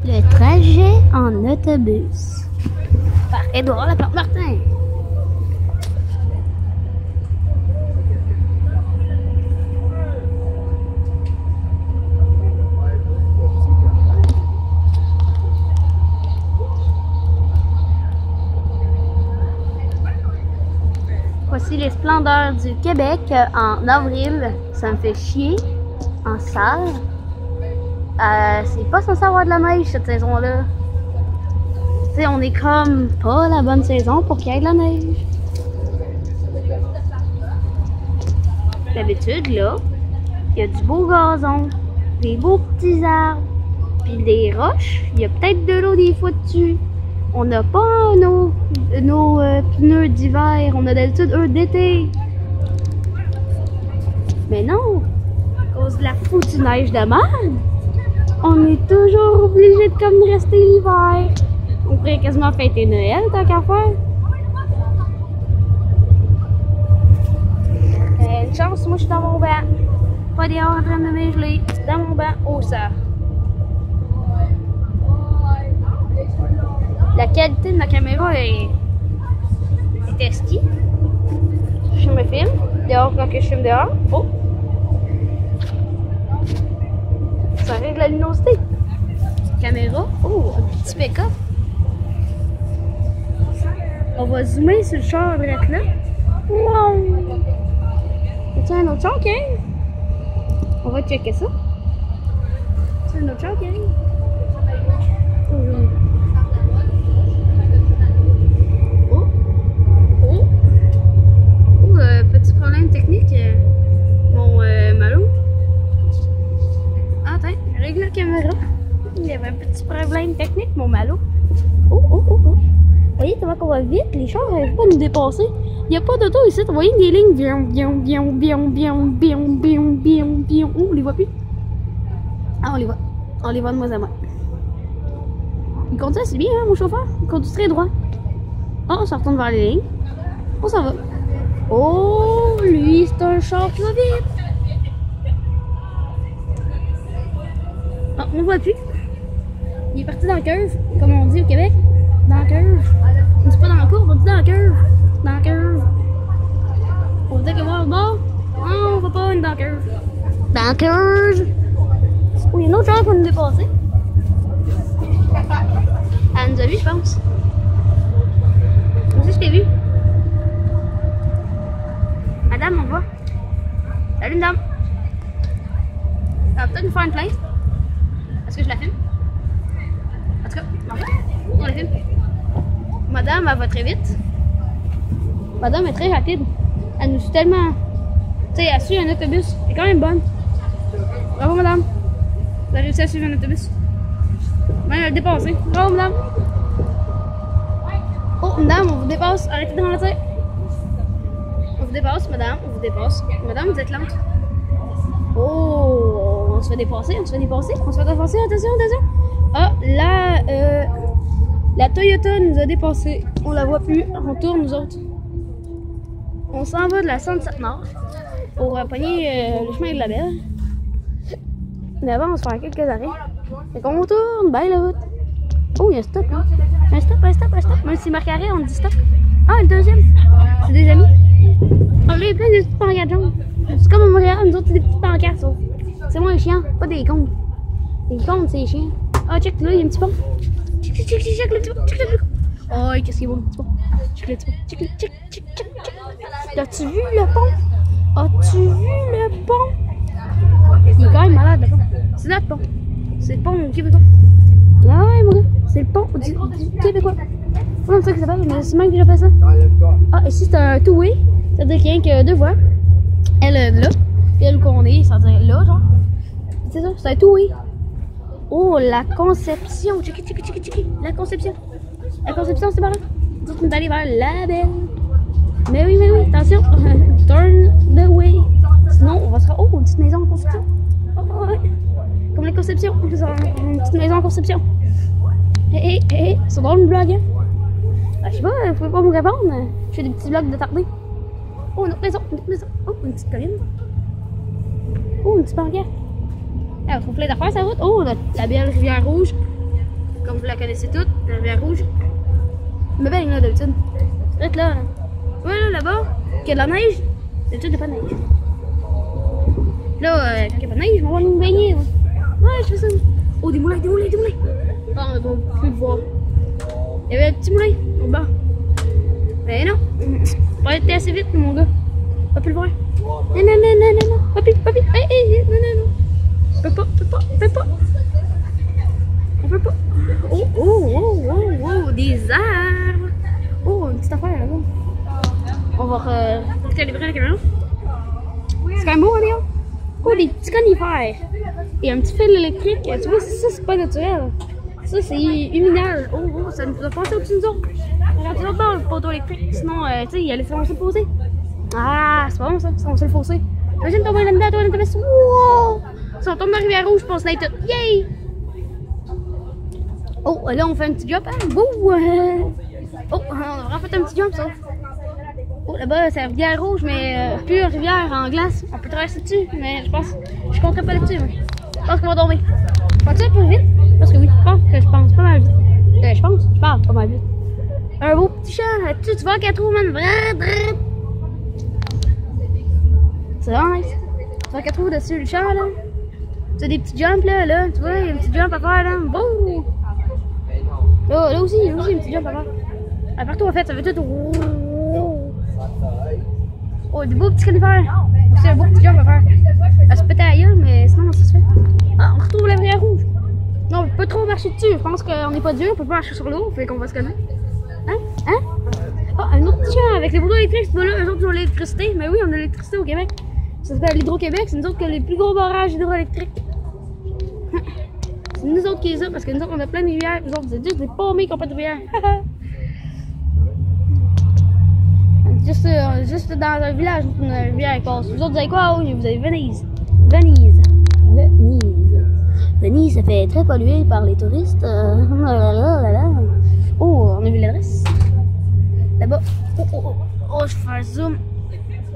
Le trajet en autobus par Édouard Laplante-Martin. Voici les splendeurs du Québec en avril. Ça me fait chier en salle. C'est pas censé avoir de la neige cette saison-là. Tu sais, on est comme pas la bonne saison pour qu'il y ait de la neige. D'habitude, là, il y a du beau gazon, des beaux petits arbres, puis des roches. Il y a peut-être de l'eau des fois dessus. On n'a pas nos pneus d'hiver, on a d'habitude eux d'été. Mais non, à cause de la foutue neige de merde, on est toujours obligé de comme rester l'hiver. On pourrait quasiment fêter Noël tant qu'à faire. Une chance, moi je suis dans mon banc. Pas dehors en train de me geler, dans mon banc au cerf. La qualité de ma caméra est estie. Je me filme dehors quand je filme dehors. Oh! Ça règle la luminosité. Caméra. Oh, un petit pick-up. On va zoomer sur le char direct là. Wow! C'est un autre char qui arrive? On va checker ça. C'est un autre char qui arrive. Petit problème technique. Mon Malo. Ah, attends, règle la caméra. Il y avait un petit problème technique, mon Malo. Oh, oh, oh, oh. Vous voyez comment on va vite? Les chars n'arrivent pas à nous dépasser. Il n'y a pas d'auto ici. Vous voyez des lignes. Oh, on les voit plus. Ah, on les voit. On les voit de moins en moins. Il conduit assez bien, hein, mon chauffeur. Il conduit très droit. Oh, on se retourne vers les lignes. On s'en va. Oh, lui, c'est un char qui va vite. Ah, on ne voit plus. Il est parti dans la curve, comme on dit au Québec. Dans la curve. On dit pas dans la courbe, on dit dans la curve. Dans la curve. On va dire que voir le bord. Non, on va pas, on est dans la curve. Dans la curve. Oh, il y a une autre char qui va nous dépasser. Elle nous a vu, je pense. Moi aussi, je t'ai vu. Madame, on va. Salut, madame. Ça va peut-être nous faire une plainte. Est-ce que je la filme? En tout cas, on la filme. Madame, elle va très vite. Madame est très rapide. Elle nous suit tellement. Tu sais, elle suit un autobus. Elle est quand même bonne. Bravo, madame. Vous avez réussi à suivre un autobus. Même elle a dépassé. Bravo, madame. Oh, madame, on vous dépasse. Arrêtez de ralentir. On vous dépasse, madame, on vous dépasse. Madame, vous êtes lente. Oh, on se fait dépasser, on se fait dépasser, on se fait dépasser, attention, attention. Ah, là, la Toyota nous a dépassé. On la voit plus, on tourne nous autres. On s'en va de la 107 Nord pour pogner le chemin de la Belle. Mais avant, on se fait quelques arrêts. Fait qu'on tourne, bye la route. Oh, il y a un stop là. Un stop, un stop, un stop. Même si marque arrêt, on dit stop. Ah, le deuxième. C'est des amis. On a plein de petites pancartes jaunes. C'est comme au Montréal, nous autres, c'est des petites pancartes. C'est moins chiant, pas des comptes. Les comptes, c'est chiant. Ah, check, là, il y a un petit pont. Check le petit pont, check le petit pont. Oh, qu'est-ce qu'il est beau, le petit pont. Check le petit pont, check. As-tu vu le pont? As-tu vu le pont? Il est quand même malade, le pont. C'est notre pont. C'est le pont québécois. Ah ouais, mon gars, c'est le pont du québécois. C'est comme ça que ça s'appelle, mais c'est même que j'appelle ça. Ah, ici c'est un two-way, c'est-à-dire qu'il y a que deux voies. Elle là, puis elle où qu'on est, c'est-à-dire là, genre. C'est ça, c'est un two-way. Oh, la Conception, check. La Conception. La Conception, c'est par là. Nous on est allés vers la Belle. Mais oui, attention. Turn the way. Sinon, on va se faire. Oh, une petite maison en construction. Oh, ouais. Comme la Conception. Une petite maison en construction. Hé, c'est drôle le blog, hein? Ah, je sais pas, vous pouvez pas me répondre. Je fais des petits vlogs de tardé. Oh, une autre maison. Oh, une petite colline. Oh, une petite pancarte. Ah, on trouve plein d'affaires sur la route. Oh, la belle rivière rouge. la connaissez toutes, la rivière rouge. Mais ben là d'habitude. Peut-être là. Ouais, là-bas, qu'il y a de la neige. D'habitude, il n'y a pas de neige. Là, quand il n'y a pas de neige, on va nous baigner. Ouais, je fais ça. Oh, des moulins, des moulins, des moulins. Ah, on ne va plus le voir. Il y avait un petit moulin au bas. Mais non, on va être assez vite, mon gars. On va plus le voir. Non, non, non, non, non, non. Papi, papi, hey, non, non, non. On peut pas. On peut pas. Oh, des arbres. Oh, une petite affaire là-bas. On va calibrer la caméra. C'est quand même beau, hein, oh, des petits conifères. Et un petit fil électrique. Tu vois, ça, c'est pas naturel. Ça, c'est huminal. Oh, ça nous a passé au-dessus de nous autres. Regarde là le poteau électrique. Sinon, tu sais, il allait se poser. Ah, c'est pas bon ça, on se le fausser. Imagine tomber là-dedans, toi, là-dedans. Wow! Si on tombe dans la rivière rouge, on se naille tout. Yay! Oh, là, on fait un petit jump. Hein? Bouh! Oh, on a vraiment fait un petit jump, ça. Oh, là-bas, c'est la rivière rouge, mais pure rivière en glace. On peut traverser dessus, mais je compterai pas là-dessus. Je pense qu'on va tomber. Faut que ça plus vite? Parce que oui, je pense pas mal vite. Je parle pas mal vite. Un beau petit champ là-dessus, tu vois qu'à trou, man. C'est vraiment nice. Tu vois qu'à trou dessus le champ, là. Tu as des petits jumps, là, tu vois, il y a un petit jump à faire, là. Boum! Là aussi, il y a un petit jump à faire. Partout, en fait, ça fait tout. Oh, des beaux petits conifères. C'est un beau petit jump à faire. Ça se pète à la gueule, mais sinon, ça se fait. Ah, on retrouve la rivière rouge. Non, on peut pas trop marcher dessus. Je pense qu'on n'est pas Dieu, on peut pas marcher sur l'eau, fait qu'on va se connaître. Hein? Ah, un autre petit champ avec les poteaux électriques. C'est pas là, eux autres qui ont l'électricité. Mais oui, on a l'électricité au Québec. Ça s'appelle l'Hydro-Québec. C'est nous autres qui avons les plus gros barrages hydroélectriques. C'est nous autres qui les avons parce que nous autres, on a plein de rivières. Nous autres, vous êtes juste des paumés qui n'ont pas de rivière. Juste dans un village, une rivière passe. Vous autres, vous avez quoi? Oh, vous avez Venise. Venise, ça fait très pollué par les touristes. Oh, on a vu l'adresse. Là-bas. Oh, je fais un zoom.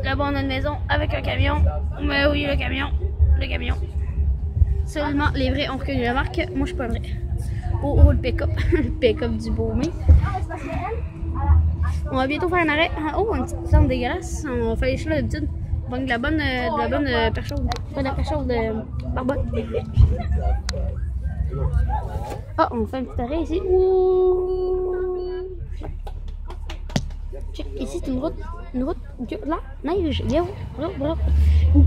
Là-bas, on a une maison avec un camion. Mais oui, le camion. Seulement les vrais ont reconnu la marque. Moi, je suis pas vrai. Oh, le pick-up. Le pick-up du Beaumais. On va bientôt faire un arrêt. Oh, une petite plante dégueulasse. On fait les choses d'habitude. On prend de la bonne perchaude. Pas de la perchaude de barbotte. Ah, on fait un petit arrêt ici. Ouh. Check, ici c'est une route de la neige. Bravo.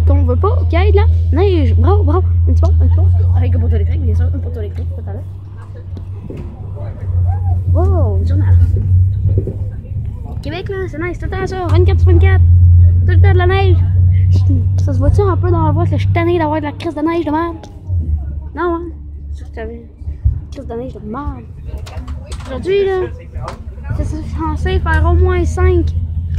Qu'on veut pas qu'il y ait de la neige. Bravo. Un petit peu. Avec un poteau électrique, bien sûr. Un poteau électrique, tout à l'heure. Wow, journal. Québec, là, c'est nice. Tout le temps ça, 24/24. Tout le temps de la neige. Ça se voit-tu un peu dans la voix que je suis tanné d'avoir de la crise de neige de merde? Non, hein? C'est ce que tu avais. Crise de neige de merde. Aujourd'hui, là, c'est censé faire au moins 5.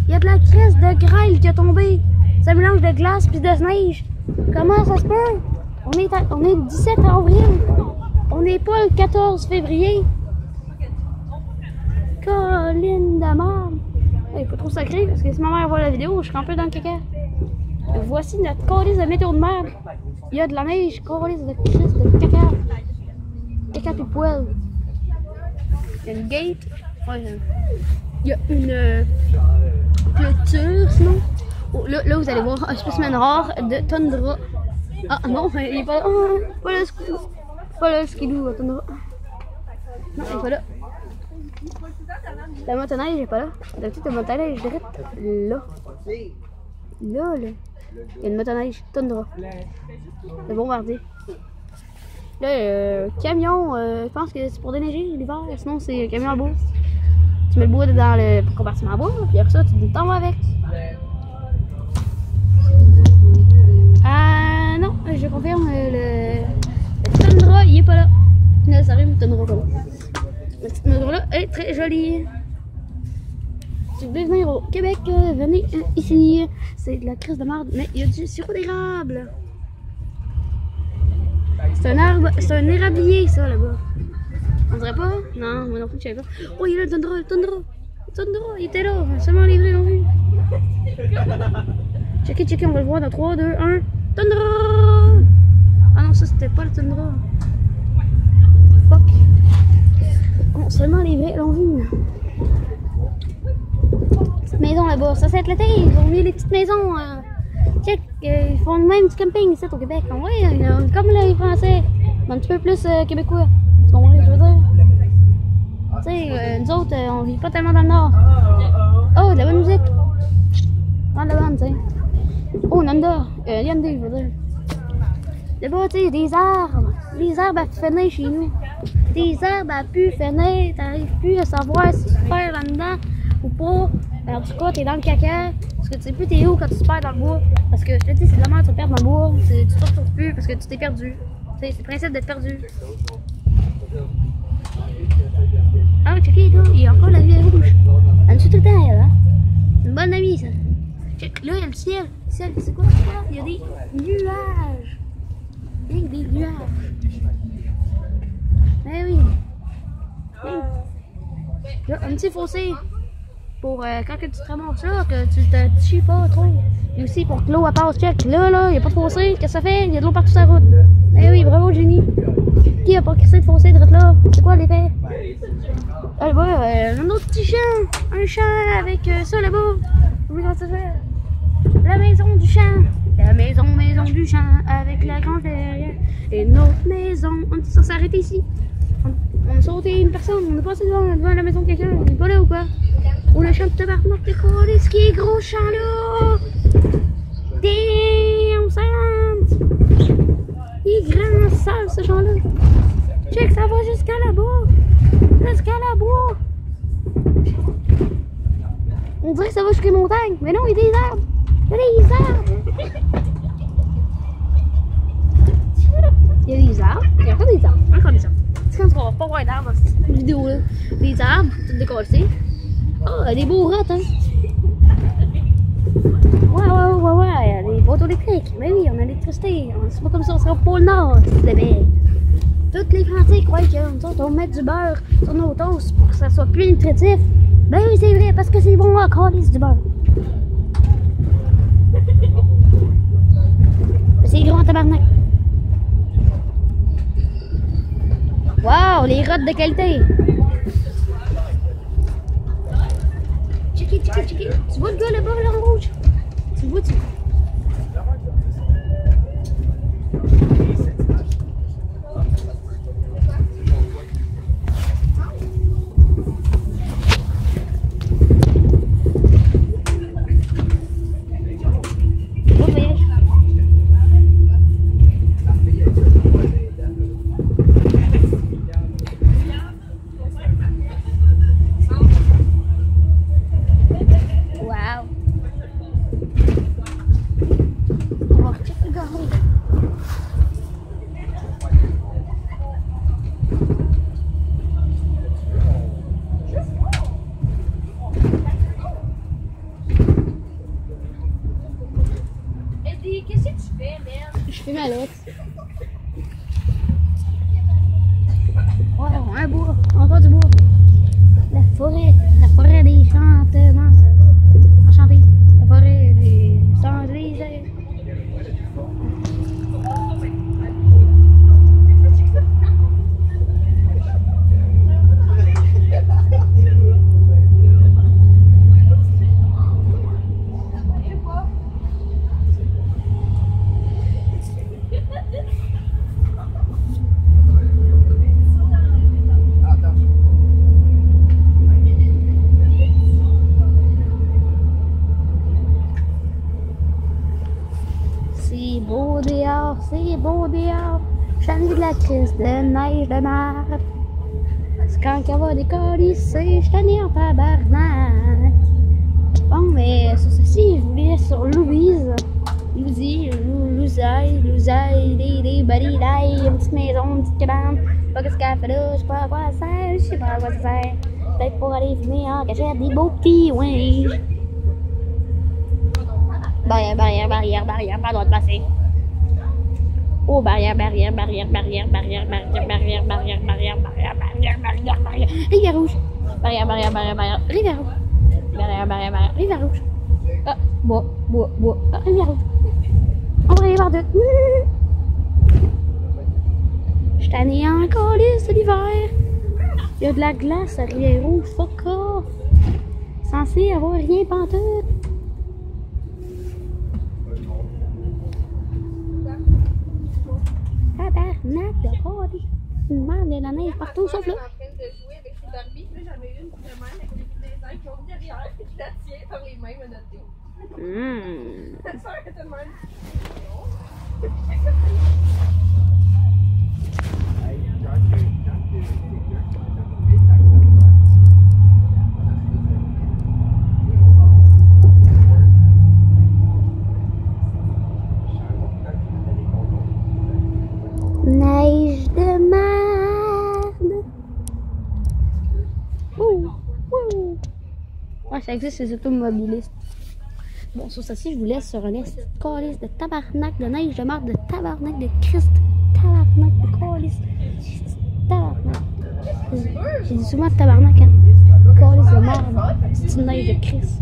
Il y a de la crise de grêle qui a tombé. Ça mélange de glace puis de neige. Comment ça se peut? On est le 17 avril. On n'est pas le 14 février. Colline de merde. Il faut trop sacré parce que si ma mère voit la vidéo, je suis un peu dans le caca. Voici notre calice de météo de merde. Il y a de la neige, calice de crise de caca. Caca puis poêle. Il y a une gate. Ouais, il y a une clôture sinon. Oh, là, vous allez voir un spécimen rare de toundra. Ah non, il est pas là. Oh, pas le skidoo toundra. Non, il est pas là. La motoneige n'est pas là. D'habitude, la motoneige est là. Il y a une motoneige toundra. Le bombardier. Là, camion, je pense que c'est pour déneiger l'hiver. Sinon, c'est le camion à bois. Tu mets le bois dans le compartiment à bois, puis après ça, tu t'en vas avec. Ah non, je confirme, le toundra, il est pas là. Non, ça arrive, le toundra pas là. La petite mesure là est très jolie. Si vous voulez venir au Québec, venez ici. C'est de la crise de merde, mais il y a du sirop d'érable. C'est un arbre, c'est un érablier ça là-bas. On dirait pas? Non, moi non plus je savais pas. Oh, il y a le toundra, il était là, seulement les vrais l'ont vu. Checkez, on va le voir dans 3, 2, 1. Toundra! Ah non, ça c'était pas le toundra. Fuck. Petite maison là-bas. Ça, c'est l'été. Ils ont mis les petites maisons. Check, ils font même du camping ici au Québec. Oui, comme les Français. Mais un petit peu plus québécois. Tu comprends ce que je veux dire? Tu sais, nous autres, on vit pas tellement dans le nord. Oh, de la bonne musique. Ah, de la bonne, tu sais. Oh, Nanda. Hyundai, je veux dire. Là-bas, tu sais, des arbres. Les arbres à finir chez nous. Des arbres à pu finir. T'arrives plus à savoir si tu te perds là-dedans ou pas. Alors, du coup, t'es dans le caca. Parce que tu sais plus t'es où quand tu te perds dans le bois. Parce que je te dis, c'est de la merde, tu te perds dans le bois. Tu te retrouves plus parce que tu t'es perdu. Tu sais, c'est le principe d'être perdu. Ah, checker, là, il y a encore la lumière rouge. Elle me suit tout le temps, elle, hein. C'est une bonne amie, ça. Check, là, il y a le ciel. Le ciel, c'est quoi, ça? Il y a des nuages. Il y a des nuages. Eh oui. Là, un petit fossé. Pour quand que tu te ramasses là, que tu te chies pas trop. Et aussi pour que l'eau passe. Check, là, il n'y a pas de fossé. Qu'est-ce que ça fait? Il y a de l'eau partout sur la route. Eh oui, bravo, génie. Qui a pas crissé de fossé de là? C'est quoi l'effet? Ah, ouais, un autre petit champ. Un champ avec ça là-bas. Oui, comment ça se fait? La maison du champ. La maison du champ avec la grande derrière. Et notre maison. On s'est s'arrêter ici. On a sauté une personne. On est passé devant la maison de quelqu'un. On est pas là ou quoi? Oh, le champ de tabarnak, t'es collé, ce qui est gros champ là! Damn, Science! Il est grand, sale ce champ là! Check, ça va jusqu'à là-bas! Jusqu'à là-bas! On dirait que ça va jusqu'à les montagnes, mais non, il y a des arbres! Il y a des arbres! Il y a des arbres, il y a encore des arbres, encore des arbres. Tu sais, on va pas voir d'arbres dans cette vidéo là. Des arbres, tout décollé. Oh, des beaux rottes, hein! Ouais, des poteaux électriques. Mais oui, on a l'électricité. C'est pas comme ça, on sera au pôle Nord, c'est bébé. Toutes les Français croient que nous autres, on met du beurre sur nos toasts pour que ça soit plus nutritif. Ben oui, c'est vrai, parce que c'est bon encore, les du beurre. C'est gros en tabarnak. Wow, les rottes de qualité. Checker. Tu vois le gars là-bas, là, en rouge? Tu vois, qu'est-ce que tu fais, merde? Je fais ma lettre. Wow, un bois, encore du bois. La forêt des chantements. Enchanté. La forêt des sangliers. C'est beau dehors, j'en ai de la crise de neige de mer. C'est quand qu'elle va décoller, je t'en ai en tabarnak. Bon, mais sur ceci, je voulais sur Louise. Lousaille, des balilailles, une petite maison, une petite cabane. Je sais pas qu'est-ce qu'elle fait là, je sais pas à quoi ça sert, je sais pas à quoi ça sert. Peut-être pour aller fumer en cachette des beaux petits ouinges. Barrière, pas le droit de passer. Oh, barrière. Rivière rouge. Rivière rouge. Ah, bois. Ah, rivière rouge. On va aller voir deux. Je t'en ai encore lisse l'hiver. Il y a de la glace à Rivière-Rouge, fuck off! Censé avoir rien pantoute! Tabarnak de bordel! Une merde de la neige partout sauf là! En train de jouer avec ses Barbie, puis là j'en ai une vraiment avec les dinosaures qui ont mis derrière, puis je la tiens par les mains menottées. Ta soeur est tellement Neige de merde! Ouh! Ouh! Ouais, ça existe les automobilistes. Bon, sur ceci, je vous laisse sur un calice de tabarnak, de neige de merde, de tabarnak, de Christ, tabarnak, de calice, tabarnak. J'ai dit souvent tabarnak, hein? Calice de merde, petite neige de Christ.